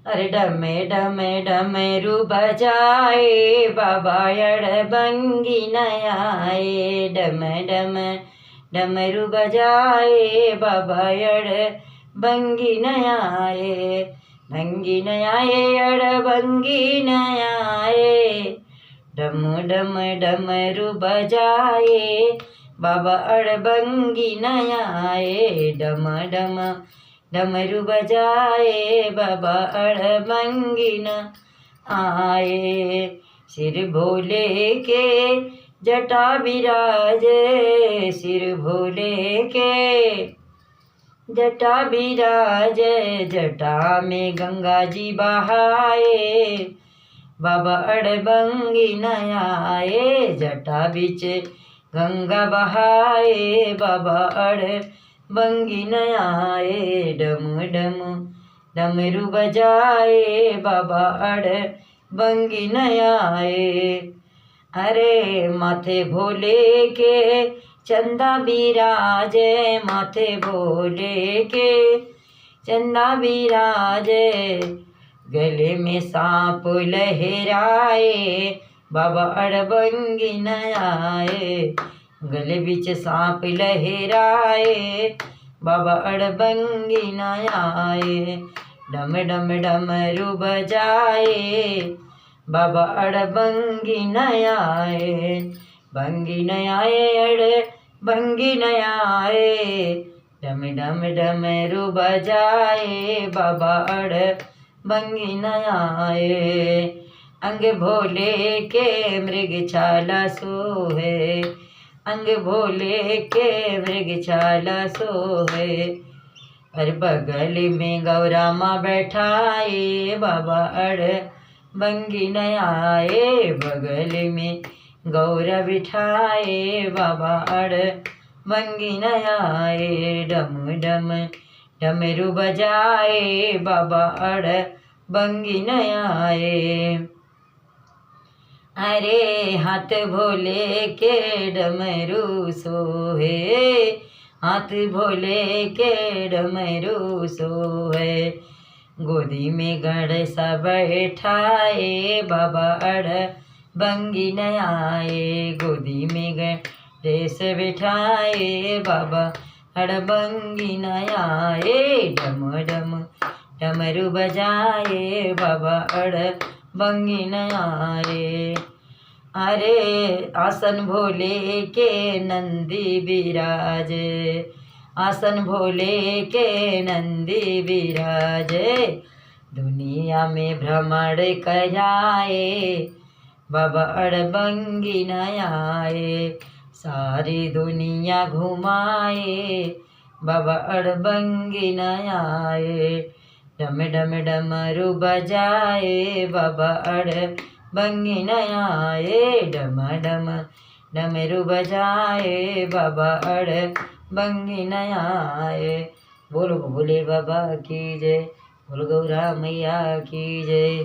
अरे डमे डमे डमरू बजाए बाबा अड़बंगी नयाए। डम डम डमरू बजाए बाबा अड़बंगी नयाए। भंगी नयाए अड़बंगी नयाए। डम डम डमरू बजाए बाबा अड़बंगी नयाए। डम डम डमरू बजाए बाबा अड़बंगी न आए। सिर भोले के जटा बिराजे, सिर भोले के जटा बिराजे। जटा में गंगा जी बहाए बाबा अड़बंगी न आए। जटा बीच गंगा बहाए बाबा अड़बंगी न आए। डम डम डमरू बजाए बाबा अड़बंगी न आए। अरे माथे भोले के चंदा बिराजे, माथे भोले के चंदा बिराजे। गले में सांप लहराए बाबा अड़बंगी न आए। गले बीच सांप लहराए बाबा अड़बंगी न आए। डम डम डमरू बजाए बाबा अड़बंगी न आए। बंगी न आए अड़बंगी न आए। डम डम डमरू बजाए बाबा अड़बंगी न आए। अंग भोले के मृगछाला सोहे, अंग भोले के मृगछाला सोहे। और बगल में गौरा माँ बैठाए बाबा अड़बंगी न आए। बगल में गौरा बिठाए बाबा अड़बंगी न आए। डम डम डमरू बजाए बाबा अड़बंगी न आए। अरे हाथ भोले के डमरू सोहे, हाथ भोले के डमरू सोहे। गोदी में गणेशा बैठाए बाबा अड़बंगी न आए। गोदी में गणेश बैठाए बाबा अड़बंगी न आए। डम डम डमरू बजाए बाबा अड़बंगी न आए। अरे आसन भोले के नंदी बिराजे, आसन भोले के नंदी बिराजे। दुनिया में भ्रमण कराए बाबा अड़बंगी न आए। सारी दुनिया घुमाए बाबा अड़बंगी न आए। डम डम डमरू बजाए बाबा अड़बंगी न आए। डम डम डमरू बजाए बाबा अड़बंगी न आए। बोलो भोले बाबा की जय, बोलो गौरा मैया की जय।